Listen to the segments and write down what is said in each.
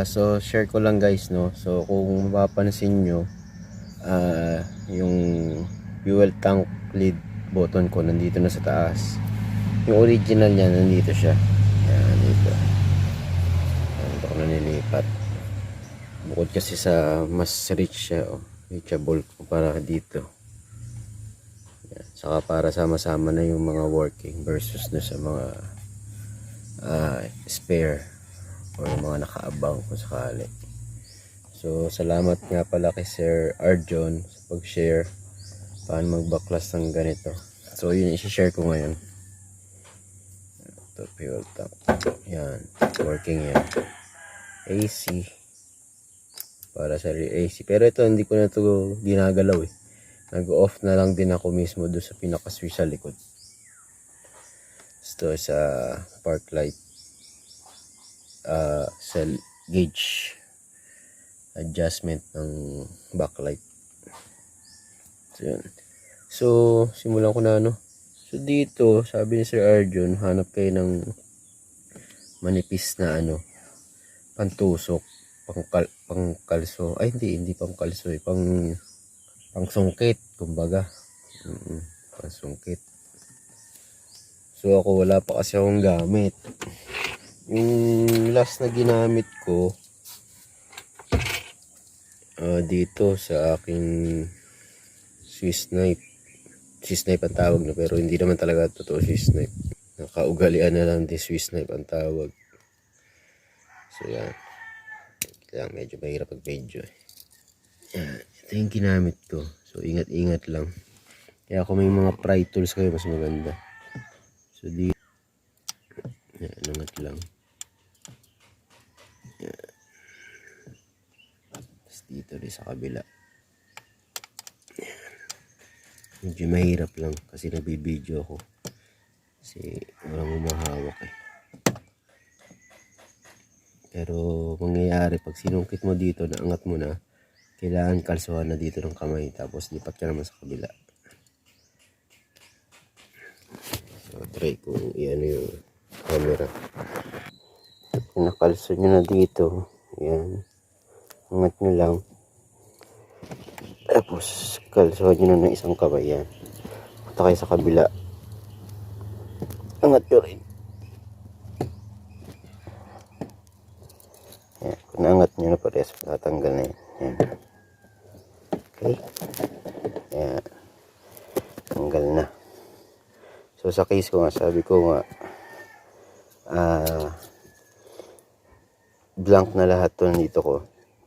So share ko lang guys, no. So kung mapapansin nyo, yung fuel tank lid button ko nandito na sa taas. Yung original niya nandito siya. Yan, dito. Dito ko na nilipat. Bukod kasi sa mas rich siya, reachable para dito. Yan. Saka para sama-sama na yung mga working versus na sa mga spare o yung mga nakaabang kung sakali. So salamat nga pala kay Sir Arjon sa pag-share paano magbaklas ng ganito. So yun, i-share ko ngayon. Ito, fuel tank. Yan, working yan. AC. Para sa AC. Pero ito, hindi ko na ito ginagalaw eh. Nag-off na lang din ako mismo doon sa pinaka-switch sa likod. Ito sa park light. Sa gauge adjustment ng backlight. So yun. So simulan ko na So dito sabi ni Sir Arjon, hanap kayo ng manipis na pantusok, pangkalso. Ay hindi pangkalso pangsungkit kumbaga. Pangsungkit. So ako wala pa kasi akong gamit. Yung last na ginamit ko dito sa aking Swiss knife ang tawag na, pero hindi naman talaga totoo Swiss knife. Nakaugalian na lang din Swiss knife ang tawag. So yan. Kaya medyo mahirap pag video Yan. Ito yung ginamit ko. So ingat-ingat lang. Kaya kung may mga pry tools kayo mas maganda. So dito yan, angat lang. Yan. Tapos dito rin sa kabila. Medyo mahirap lang kasi nabibideo ako. Kasi walang umahawak eh. Pero mangyayari pag sinungkit mo dito, naangat mo na, kailangan kalsuhan na dito ng kamay. Tapos lipat ka naman sa kabila. So try kung iyan yung camera. Kung nakalso nyo na dito, yan. Angat nyo lang. Tapos kalsuhan nyo na ng isang kamay yan. Punta kayo sa kabila. Angat nyo rin. Yan. Kung naangat nyo na parehas, tatanggal na yan. Yan. Okay. Yan. Tanggal na. So sa case ko nga, sabi ko nga, blank na lahat to nandito ko.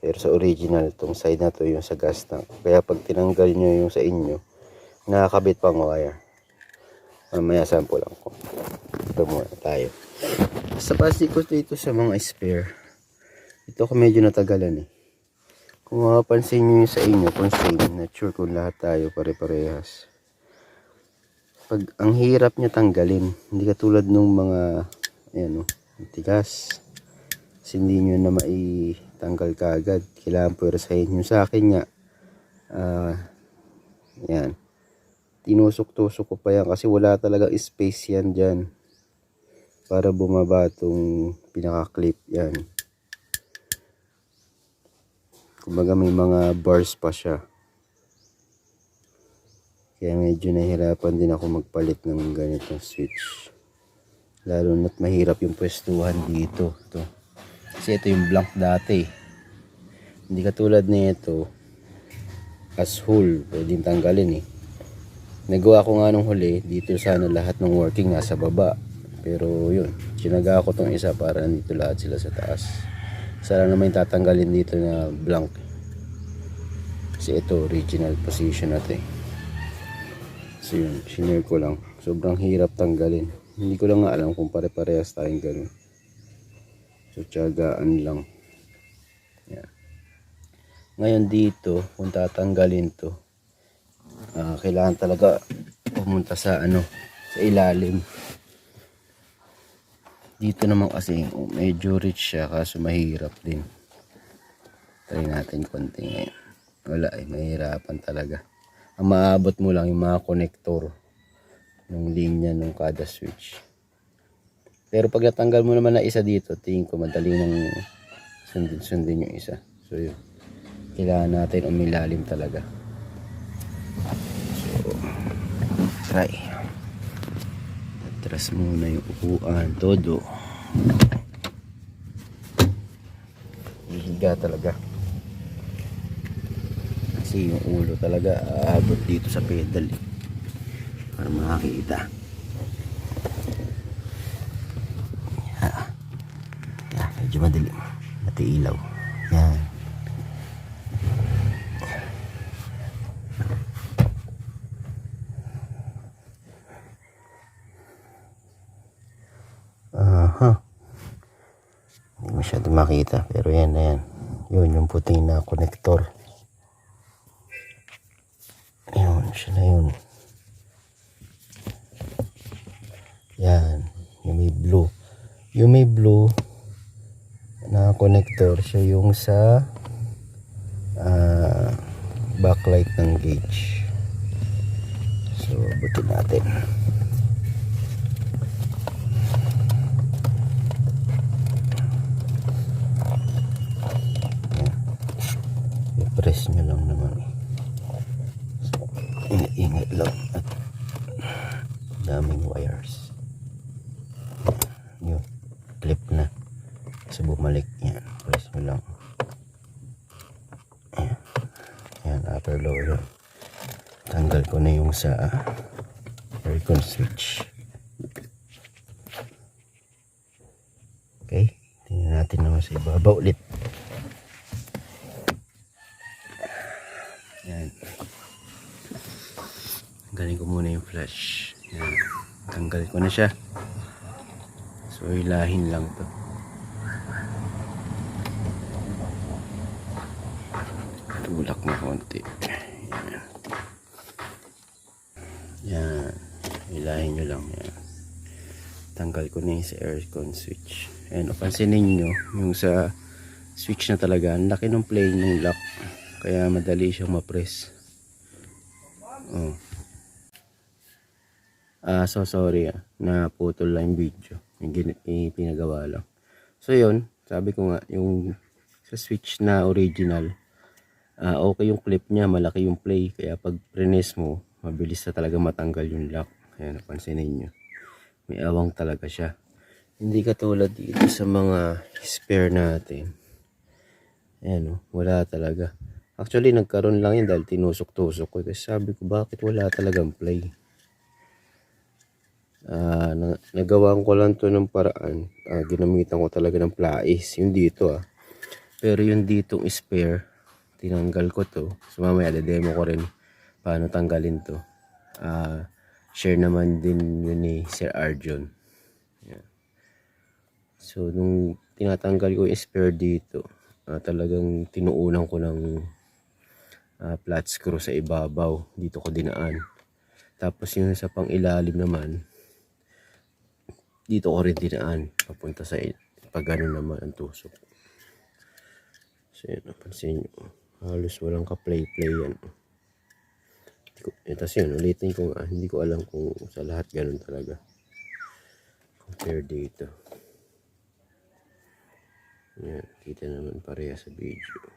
Pero sa original, itong side na to yung sa gas tank. Kaya pag tinanggal nyo yung sa inyo, nakakabit pang wire. Mamaya sample lang ko. Ito muna tayo. Sa plastic ko dito sa mga spare. Ito ko medyo natagalan eh. Kung mapapansin nyo yung sa inyo, kung same, not sure kung lahat tayo pare-parehas. Pag ang hirap niya tanggalin, hindi katulad nung mga, ayan tigas. Kasi hindi nyo na maitanggal kaagad. Kailangan pwersahin nyo. Sa akin nga, yan. Tinusok-tusok ko pa yan kasi wala talaga space yan dyan. Para bumaba itong pinaka-clip yan. Kumbaga may mga bars pa siya. Kaya medyo nahirapan din ako magpalit ng ganitong switch. Lalo na't mahirap yung pwestuhan dito. Ito. Kasi ito yung blank dati. Hindi katulad nito as whole. Pwedeng tanggalin eh. Nagawa ko nga nung huli. Dito sana lahat ng working nasa baba. Pero yun. Sinaga ko tong isa para nandito lahat sila sa taas. Sana naman tatanggalin dito na blank. Kasi ito original position natin. So yun. Sinare ko lang. Sobrang hirap tanggalin. Hindi ko lang nga alam kung pare-parehas tayong ganun. So tiyagaan lang. Yan. Ngayon dito, kung tatanggalin to, kailangan talaga pumunta sa sa ilalim. Dito naman kasi medyo rich siya kaso mahirap din. Try natin konti ngayon. Wala mahirapan talaga. Ang maabot mo lang yung mga connector ng linya ng kada switch. Pero pag natanggal mo naman na isa dito, tingin ko madali nang sundin yung isa. So yun, kailangan natin umilalim talaga. So try, atras muna yung upuan, todo hihiga talaga kasi yung ulo talaga aabot dito sa pedal para makakita. Medyo madilim, pati ilaw. Yan. Hindi masyado makita, pero yan na yan. Yun yung puting na connector. Yun, siya na yun. Yan, yung may blue. Yung may blue na connector, siya yung sa backlight ng gauge. So abutin natin. I-press nyo lang naman. So, ingat lang at daming wires. Yun, clip na. So bumalik yan, press nyo lang. Yan, upper lower. Tanggal ko na yung sa aircon switch. Okay, tingnan natin naman sa ibabaw ulit. Yan, tanggalin ko muna yung flash. Yan, tanggal ko na siya. So hilahin lang to. Tulak na konti. Yan, hilahin nyo lang yan. Tanggal ko na yung sa aircon switch. And pansinin nyo yung sa switch na talaga, ang laki ng play ng lock, kaya madali siyang ma-press. So sorry naputol lang yung video, yung pinagawa lang. So yun, sabi ko nga, yung sa switch na original, okay yung clip niya, malaki yung play, kaya pag press mo, mabilis na talaga matanggal yung lock. Ayan, napansinin nyo, may awang talaga siya. Hindi katulad dito sa mga spare natin. Ayan, wala talaga. Actually nagkaroon lang yun dahil tinusok-tusok ko, kasi sabi ko bakit wala talagang play. Nagawaan ko lang to ng paraan, ginamitan ko talaga ng plais yung dito pero yung ditong spare tinanggal ko to. So mamaya demo ko rin paano tanggalin to. Share naman din yun ni Sir Arjon. Yeah. So nung tinatanggal ko yung spare dito, talagang tinuunan ko ng flat screw sa ibabaw, dito ko dinaan. Tapos yung sa pang ilalim naman, dito ko rin dinaan papunta sa pag ganun naman ang tusok. So yun, napansin nyo, halos walang ka-play-play yan. Tapos yun, ulitin ko nga, hindi ko alam kung sa lahat ganun talaga. Compare dito. Yan, kita naman pareha sa video.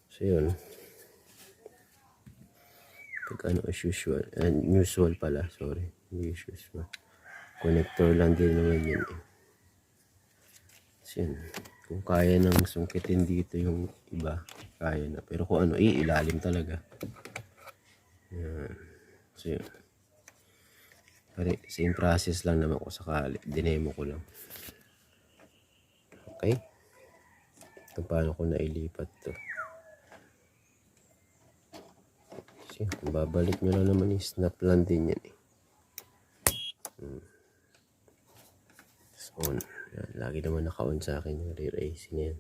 So yun, pag ano as usual, usual pala, sorry, hindi usual. Connector lang din naman yun So yun, kung kaya nang sungkitin dito yung iba, kaya na. Pero kung ano, ilalim talaga. Yan. So yun, same process lang naman ko sakali, dinemo ko lang. Okay, ito paano ko nailipat to. So yun, kung babalik nyo lang naman, snap lang din yan on. Yan, lagi naman naka-on sa akin yung rear AC na yan.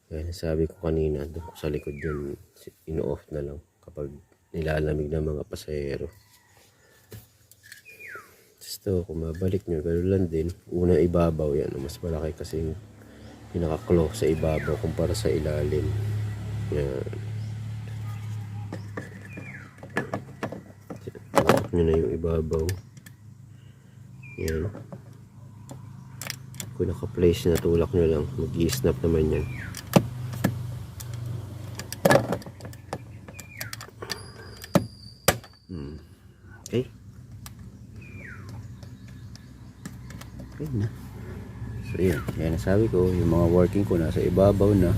Kaya nasabi ko kanina, doon ko sa likod yan, ino-off na lang kapag nilalamig ng mga pasahero. Gusto, kung mabalik nyo, gano'n lang din. Una ibabaw yan, mas malaki kasi pinaka-claw sa ibabaw kumpara sa ilalim. Yan. Tapos nyo na yung ibabaw. Yan. Kung naka-place na, tulak nyo lang. Mag-i-snap naman yan. Okay. Okay na. So yun. Yan nasabi ko. Yung mga working ko nasa ibabaw na.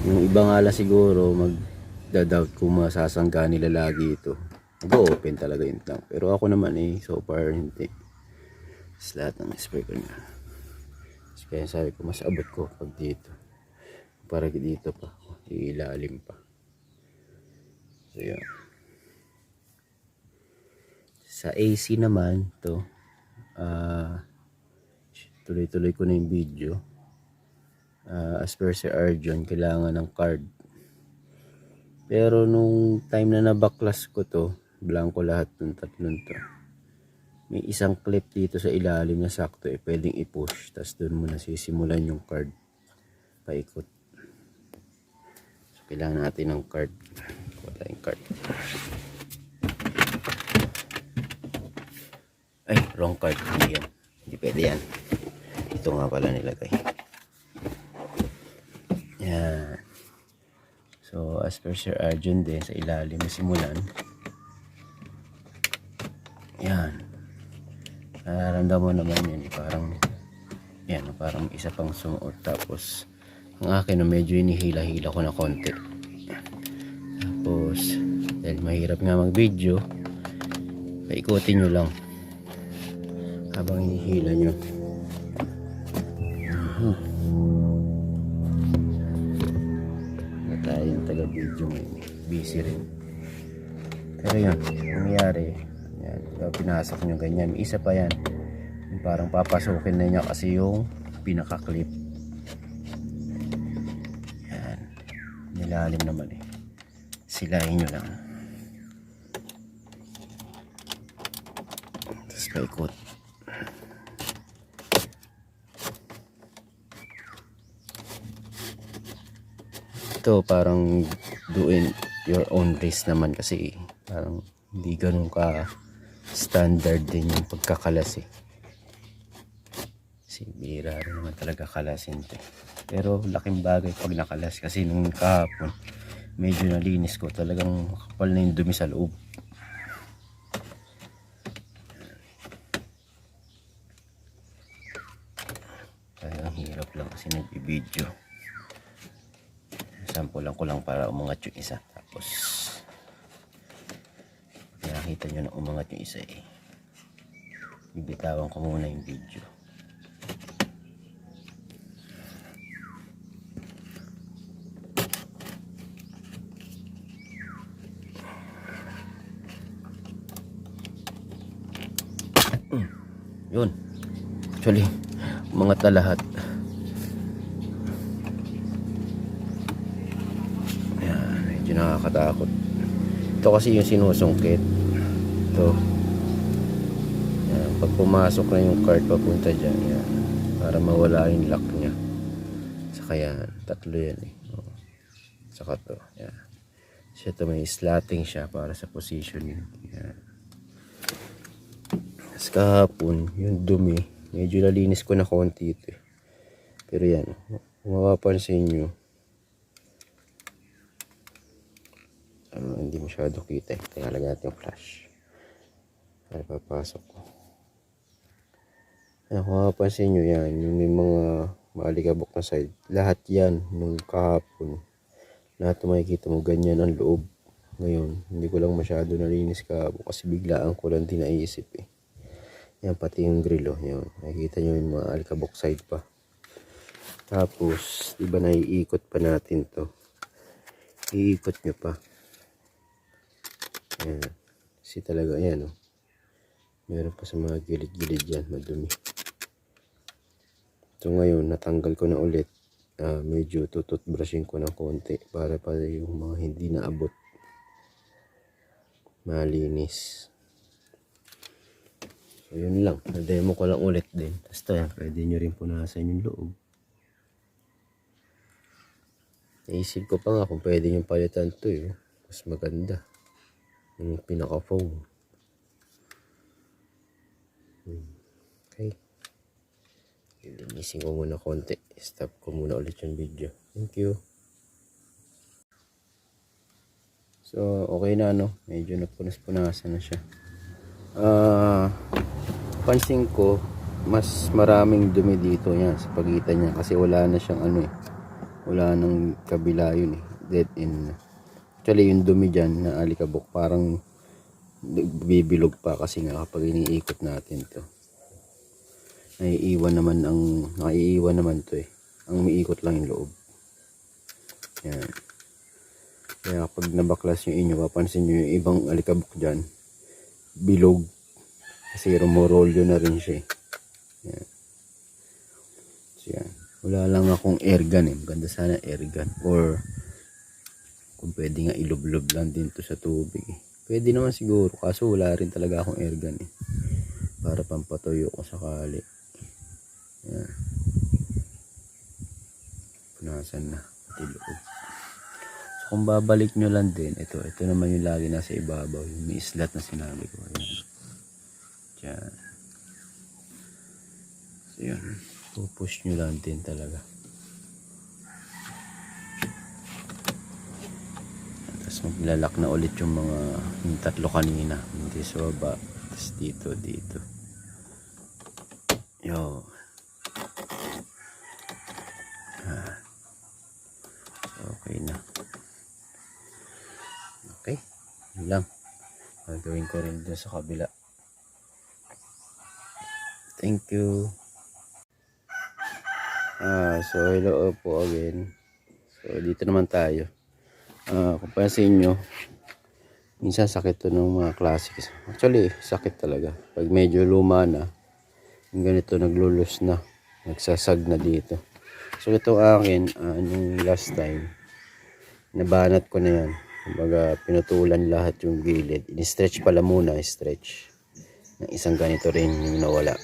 Yung iba nga lang siguro mag-doubt kung masasangga nila lagi ito. Mag-open talaga yung tank. Pero ako naman so far hindi. Tapos lahat ng spray ko na. Kaya sabi ko mas abot ko pag dito. Para dito pa. Ilalim pa. So yun. Sa AC naman to. Tuloy-tuloy ko na yung video. As per Sir Arjon, kailangan ng card. Pero nung time na nabaklas ko to, blanco lahat ng tatlong to. May isang clip dito sa ilalim na sakto pwedeng i-push. Tapos doon mo nasisimulan yung card. Paikot. So kailangan natin ng card. Wala yung card. Ay, wrong card. Hindi yan. Hindi pwede yan. Ito nga pala nilagay. Yan. So, as per Sir Arjon din, sa ilalim na simulan. Yan. Nararamdaman mo naman yun. Parang, yan, parang isa pang sumuot. Tapos, ang akin na medyo inihila-hila ko na konti. Tapos, dahil mahirap nga mag-video, paikutin nyo lang. Habang inihila nyo. Tayong taga-video ngayon. Busy rin. Pero yun, nangyari, yan, pinasok nyo ganyan. May isa pa yan. Yung parang papasukin na niya kasi yung pinaka-clip. Yan. Nilalim naman silahin nyo lang. Tapos paikot. Ito parang doing your own risk naman kasi parang hindi ganun ka standard din yung pagkakalas kasi bira rin naman talaga kalasin to. Pero laking bagay pag nakalas kasi nung kahapon medyo nalinis ko, talagang kapal na yung dumi sa loob. Kaya ang hirap lang kasi nag-video. Sampulan ko lang para umangat yung isa. Tapos nakita nyo na umangat yung isa bibitawan ko muna yung video. Yun. Actually, umangat na lahat. Nakakatakot. Ito kasi yung sinusungkit. Ito. Yan. Pag pumasok na yung card papunta dyan, yan. Para mawala yung lock niya. Saka yan. Tatlo yan Saka to. Yan. So ito may slating siya para sa positioning. Yan. Tapos kahapon, yung dumi, medyo nalinis ko na konti ito Pero yan. Kung mapapansin nyo, hindi masyado kita kaya lagyan natin yung flash para papasok ko. Kung mapapansin nyo yan, yung may mga maalikabok na side, lahat yan nung kahapon, lahat na makikita mo ganyan ang loob. Ngayon hindi ko lang masyado nalinis kahapon kasi biglaan ko lang din naisip yan, pati yung grill yun, nakikita nyo yung mga alikabok side pa. Tapos diba naiikot pa natin to, iikot nyo pa. Ayan. Kasi talaga yan meron pa sa mga gilid-gilid yan madumi. So ngayon natanggal ko na ulit, medyo tututbrushing ko ng konti para yung mga hindi naabot malinis. So yun lang, na-demo ko lang ulit din. Basta yan, pwede nyo rin punasan yung loob. Naisip ko pa nga kung pwede nyo palitan to mas maganda yung pinaka-foam. Okay. Linisin ko muna konti. Stop ko muna ulit yung video. Thank you. So, okay na, no? Medyo napunas-punasan na siya. Pansin ko, mas maraming dumi dito yan sa pagitan niya. Kasi wala na siyang ano eh. Wala nang kabila yun eh. Dead end na. Actually, yung dumi dyan na alikabok, parang bibilog pa kasi nga kapag iniikot natin to. Naiiwan naman to eh. Ang umiikot lang yung loob. Yan. Kaya kapag nabaklas yung inyo, papansin nyo yung ibang alikabok dyan, bilog. Kasi rumorolyo na rin siya eh. Yan. So yan. Wala lang akong airgun eh. Maganda sana airgun. Or kung pwede nga ilublob lang din to sa tubig eh. Pwede naman siguro. Kaso wala rin talaga akong airgun eh. Para pampatuyo ko sakali. Yan. Punasan na. Pati loob. So kung babalik nyo lang din. Ito naman yung lagi nasa ibabaw. Yung may islat na sinabi ko. Yan. Diyan. So yun. Pupush nyo lang din talaga. Tapos maglalak na ulit yung mga yung tatlo kanina. Hindi sa baba. Tapos dito. Yo. Okay na. Okay. Yun lang. Gagawin ko rin dun sa kabila. Thank you. So hello po again. So dito naman tayo. Kung pansin nyo, minsan sakit to ng mga classics. Actually, sakit talaga. Pag medyo luma na, yung ganito naglulus na, nagsasag na dito. So ito akin, yung last time, nabanat ko na yan. Kumbaga, pinutulan lahat yung gilid. In-stretch pala muna, stretch. Ng isang ganito rin yung nawala.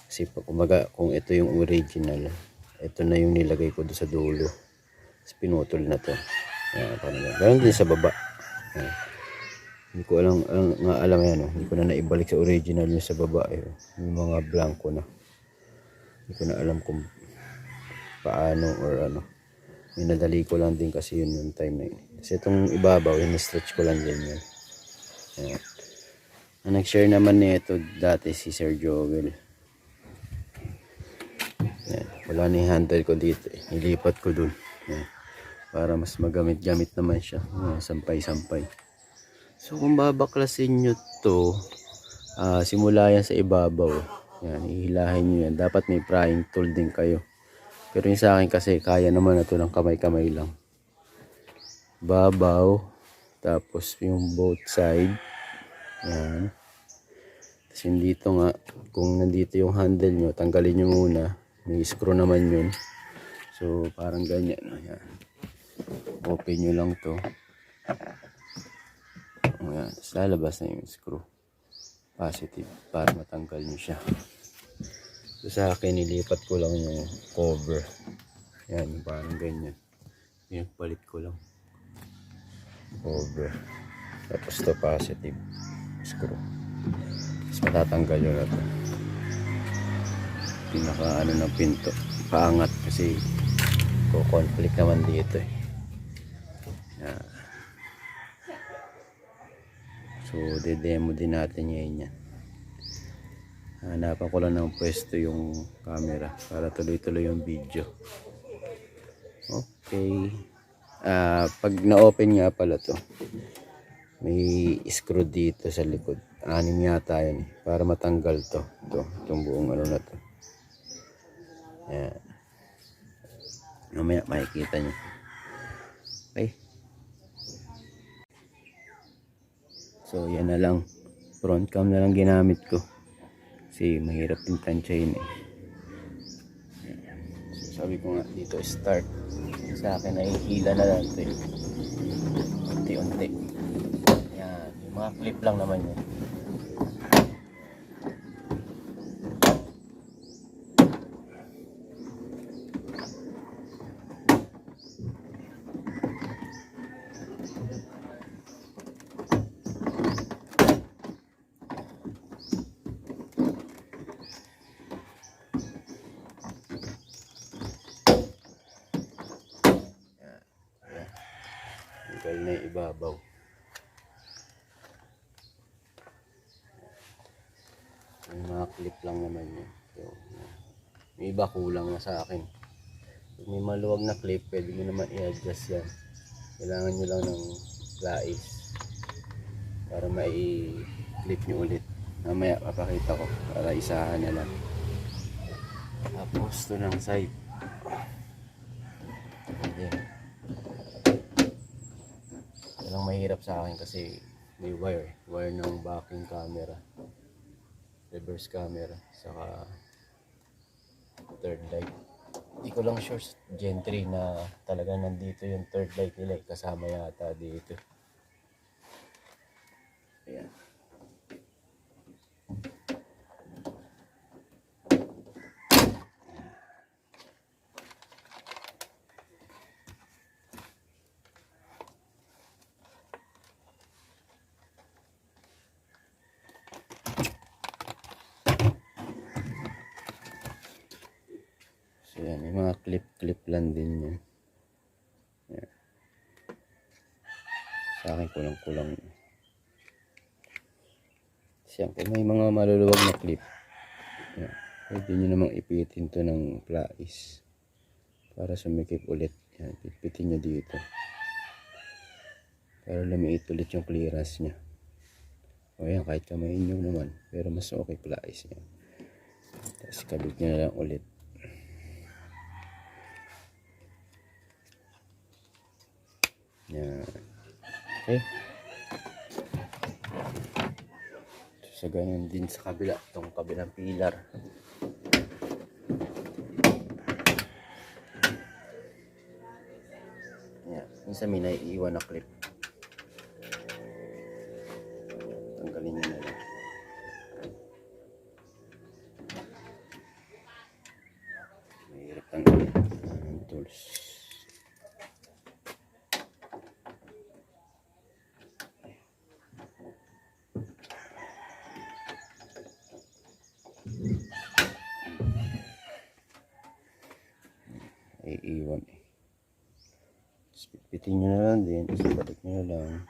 Kasi kumbaga, kung ito yung original, ito na yung nilagay ko doon sa dulo. Tapos pinutol na to. Ganun din sa baba. Ayan. Hindi ko alam yan. Hindi ko na naibalik sa original yung sa baba. Yung mga blanco na. Hindi ko na alam kung paano or ano. Minadali ko lang din kasi yun yung time na yun. Kasi itong ibabaw, in-stretch ko lang din yun. Ayan. Ang nag-share naman nito dati si Sir Joel. Ayan. Wala na yung handle ko dito. Nilipat ko dun. Ayan. Para mas magamit-gamit naman siya. Sampay-sampay. So kung babaklasin nyo to, simula yan sa ibabaw. Yan, ihilahin nyo yan. Dapat may prying tool din kayo. Pero yung sa akin kasi, kaya naman na to ng kamay-kamay lang. Babaw. Tapos yung both side. Yan. Tapos yung dito nga, kung nandito yung handle nyo, tanggalin nyo muna. May screw naman yun. So parang ganyan. Yan. Open nyo lang to. Ayan. Tapos lalabas na yung screw. Positive. Para matanggal nyo siya. So sa akin, nilipat ko lang yung cover. Yan, parang ganyan. Yung palit ko lang. Cover. Tapos to positive. Screw. Tapos matatanggal yun na to. Pinaka ano ng pinto. Paangat kasi ko-conflict naman dito eh. Yan. So, de-demo din natin ngayon yan. Hanapan ko lang ng pwesto yung camera para tuloy-tuloy yung video. Okay. Pag na-open nga pala to, may screw dito sa likod. 6 yata yun para matanggal to. Itong buong ano na to. Ayan. Mamaya makikita nyo. Okay. So yan na lang. Front cam na lang ginamit ko. Kasi mahirap din tansyahin eh. So sabi ko nga dito start. Sa akin ay hila na lang ito eh. Unti-unti. Yan. Yung mga clip lang naman yan. clip lang naman yun. So, may iba kulang na sa akin. Kung may maluwag na clip, pwede mo naman i-adjust yan. Kailangan nyo lang ng plais para mai-clip nyo ulit. Mamaya papakita ko para isahan na lang. Tapos ito ng side. Ayan. Walang mahirap sa akin kasi may wire ng backing camera, reverse camera, saka third light. Hindi ko lang sure Gen 3 na talaga nandito yung third light nila, kasama yata dito. Ayan. So yan, may mga clip lang din yan. Yan. Sa akin kulang-kulang. Siyempre may mga maluluwag na clip. Yan. Pwede nyo namang ipitin to ng plais para sumikip ulit. Yan, pipitin nyo dito para lumiit ulit yung clearance nya. O yan, kahit kamayin nyo naman, pero mas okay plais yan. Tapos kabit nyo na lang ulit. Yan. Okay. So ganyan din sa kabila, itong kabilang pilar. Yan. Minsan may naiiwan na clip. Tanggalin nyo na lang. Mahirap tanggalin ang tools. Iiwan eh. Pipitin nyo na lang din, tapos balik nyo na lang.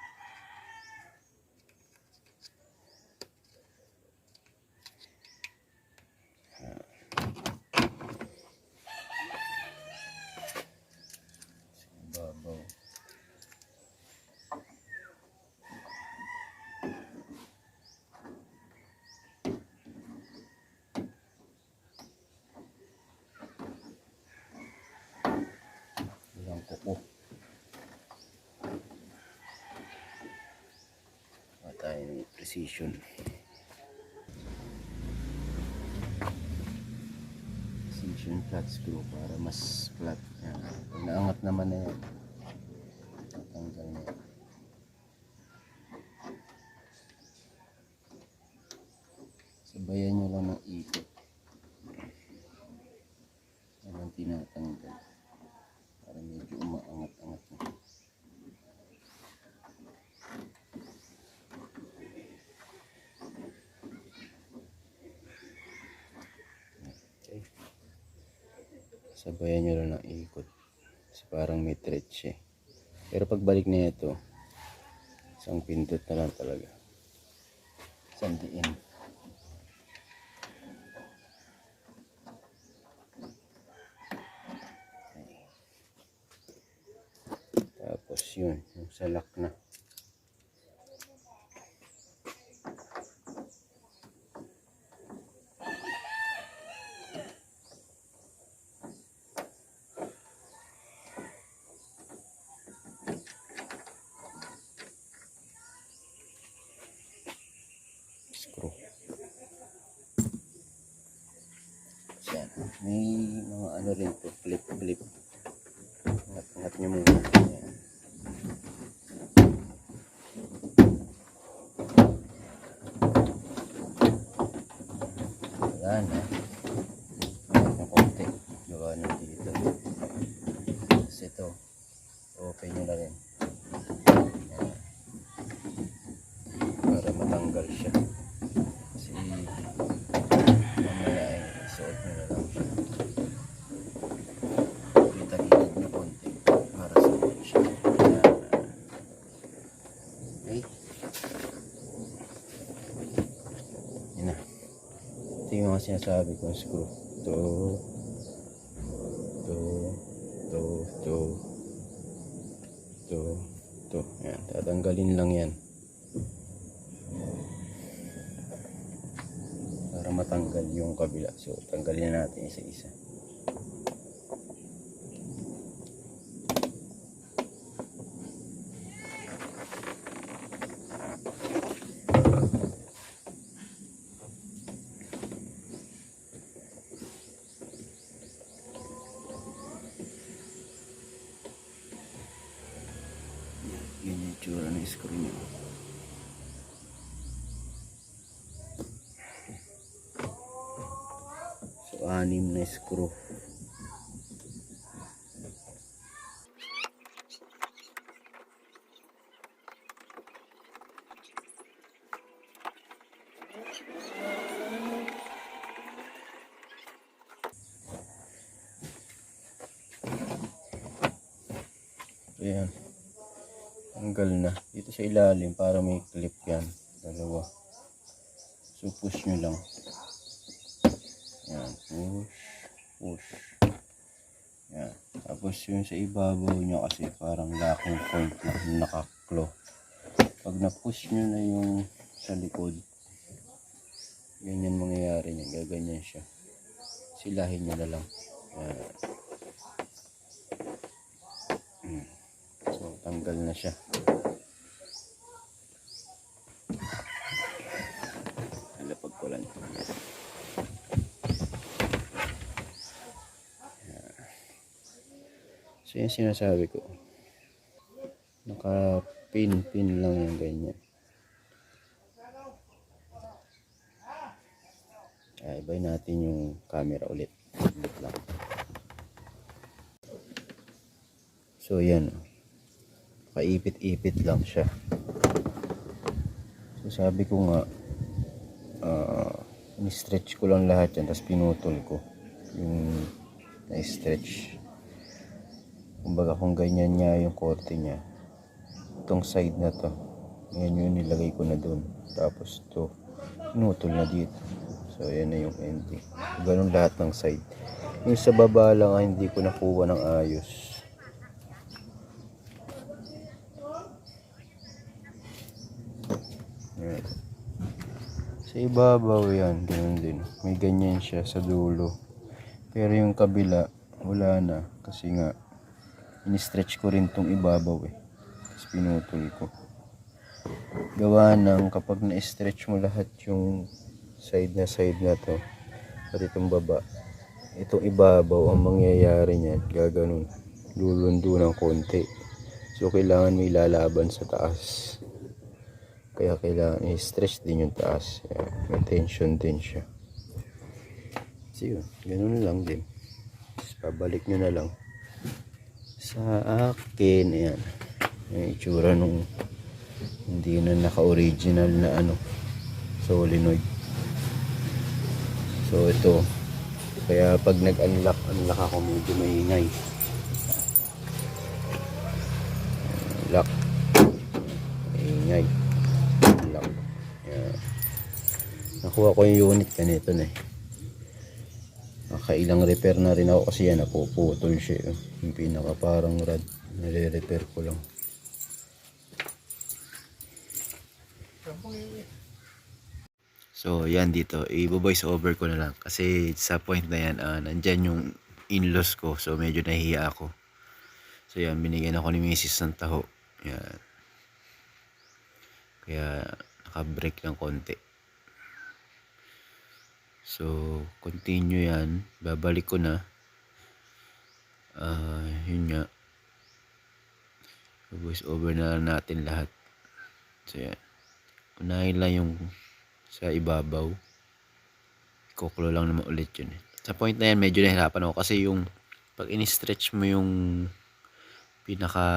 Babaw. Ilang kuko. Tayo ng precision. Precision flat screw para mas flat. Yan. Pag naangat naman na yan, tatanggal na yan. Sabayan nyo lang ng ikot. Yan ang tinatanggal para medyo umaangat-angat na. Sabayan nyo lang ng ikot kasi parang may stretch eh. Pero pagbalik na ito, isang pindot na lang talaga, isang diin. Tapos yun, yung salak na. Screw. Yan. May mga ano rin to, clip. Angat nyo muna. Yan. Wala na. Angat ng konti. Gawa na dito. Tapos ito, open nyo na rin. Yan. Para matanggal siya. Kasi mamaya ay isuot nyo na lang siya. Itagilid nyo konti para suot siya. Yan. Okay. Yan na. Ito yung mga sinasabi kong screw. To, to, to, to, to, to. Yan, tatanggalin lang yan. Para matanggal yung kabila. So, tanggalin na natin isa-isa. Yan yung tsura ng screw niya. So, 6 na screw. Ayan. Tanggal na. Dito sa ilalim para may clip yan. Dalawa. So push nyo lang. Ayan. Push. Push. Ayan. Tapos yung sa ibabaw nyo kasi parang locking point na nakaklo. Pag na-push nyo na yung sa likod, ganyan mangyayari niya. Gaganyan siya. Silahin nyo na lang. Ayan. So tanggal na siya. Lapag ko lang. So yung sinasabi ko, naka pin lang yung ganyan. Ay, ibay natin yung camera ulit. Lang. So yan, paipit-ipit lang siya. So sabi ko nga, ni-stretch ko lang lahat yan, tapos pinutol ko yung na-stretch. Kumbaga kung ganyan niya yung korte niya, itong side na to, yan yung nilagay ko na dun, tapos to pinutol na dito. So yan na yung ending. Ganun lahat ng side. Yung sa baba lang hindi ko nakuha ng ayos. Yan. Sa ibabaw yan, ganun din. May ganyan siya sa dulo. Pero yung kabila, wala na. Kasi nga, ini-stretch ko rin tong ibabaw eh. Tapos pinutol ko. Gawa ng kapag na-stretch mo lahat yung side na to, at itong baba, itong ibabaw, ang mangyayari niyan, gaganon. Lulundo ng konti. So, kailangan may lalaban sa taas. Kaya kailangan i-stretch din yung taas. May tension din siya. So yun, ganun lang din. Pabalik nyo na lang. Sa akin, ayan. Yung itsura nung hindi na naka-original na solenoid. So ito. Kaya pag nag-unlock ako medyo maingay. Lock. Maingay. Nakuha ko yung unit ganito na eh. Nakailang repair na rin ako kasi yan napuputol siya. Yung pinaka parang rod, nire-repair ko lang. So yan dito, i-voice over ko na lang kasi sa point na yan, nandyan yung in-laws ko, so medyo nahihiya ako. So yan, binigyan ako ni Mrs. ng taho. Yan. Kaya naka-break ng konti. So, continue yan. Babalik ko na. Yun nga. Voice over na natin lahat. So, yan. Unahin lang yung sa ibabaw. Ikuklo lang naman ulit yun. Sa point na yan, medyo nahirapan ako. Kasi yung, pag in-stretch mo yung pinaka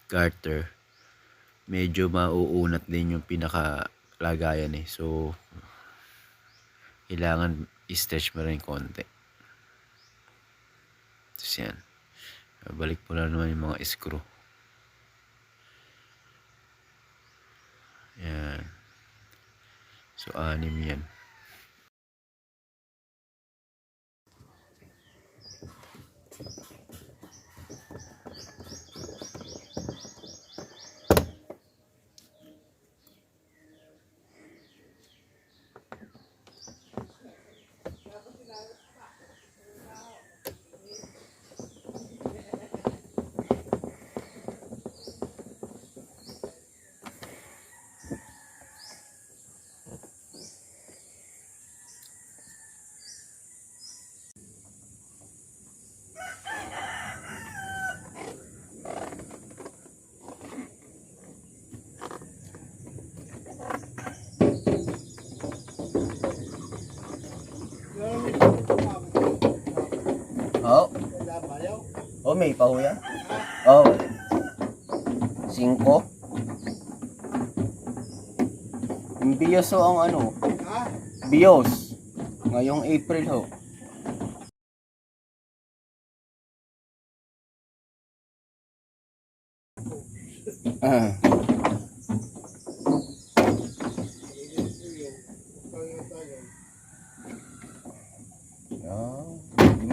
garter, medyo mauunat din yung pinaka lagayan eh. So, kailangan i-stretch mo rin konti. Tapos yan. Balik mo lang naman yung mga screw. Yan. So, 6 yan. May pa ho yan? Oo. 5. Yung BIOS ho ang ano? BIOS. Ngayong April ho. Ah. Yan.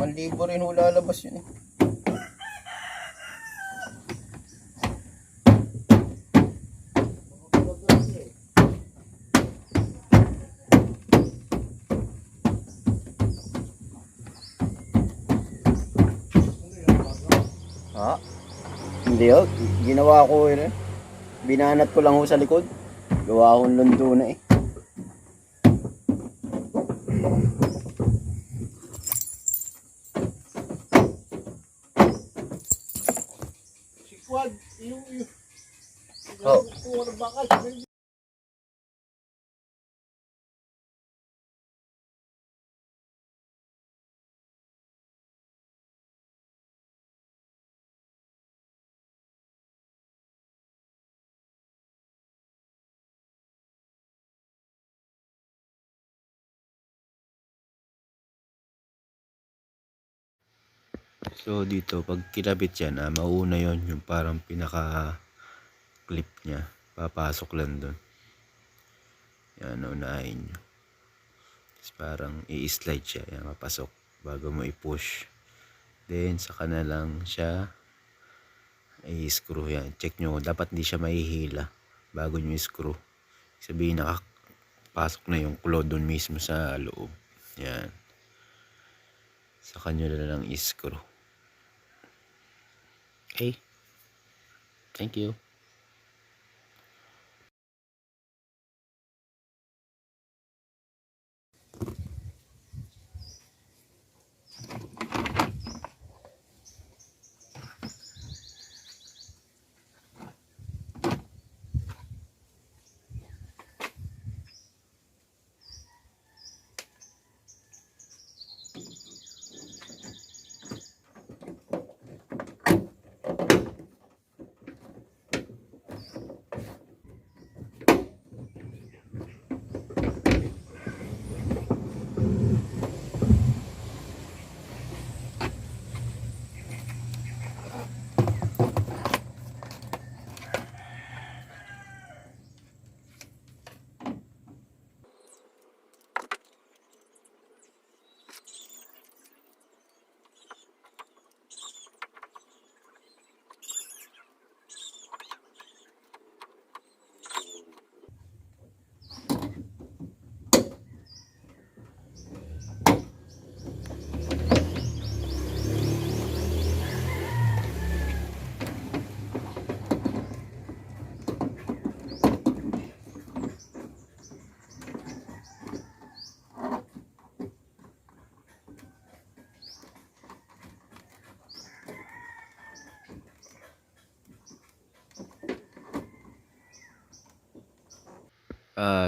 5,000 rin ho lalabas yun eh. Ha? Hindi ho. Ginawa ko yun eh. Binanat ko lang ho sa likod. Gawa akong lundo na eh. Sikwad, yung Oh. bakas. So dito pag kinabit yan, mauna yon yung parang pinaka clip niya. Papasok lang doon. Yan, unahin nyo. Tapos parang i-slide siya. Yan, papasok bago mo i-push. Then saka na lang siya i-screw yan. Check nyo. Dapat hindi siya mahihila bago nyo i-screw. Sabihin nakapasok na yung claw doon mismo sa loob. Yan. Saka nyo na lang i-screw. Okay. Thank you.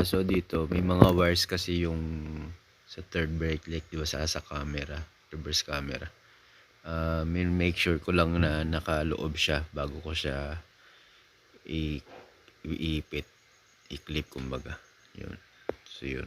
So dito may mga wires kasi yung sa third brake light, di ba, sa camera, reverse camera. Make sure ko lang na nakaloob siya bago ko siya iipit, i-clip kumbaga. Yun. So yun.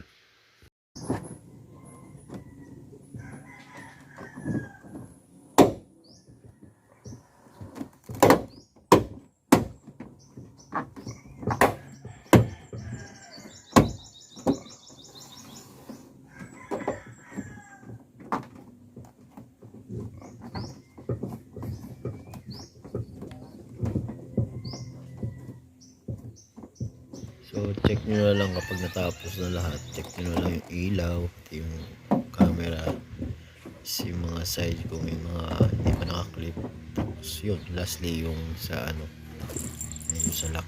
So check nyo na lang kapag natapos na lahat. Check nyo na lang yung ilaw, yung camera, yung mga side kung may mga hindi pa nakaklip. Tapos yun, lastly yung sa ano, yung sa lock.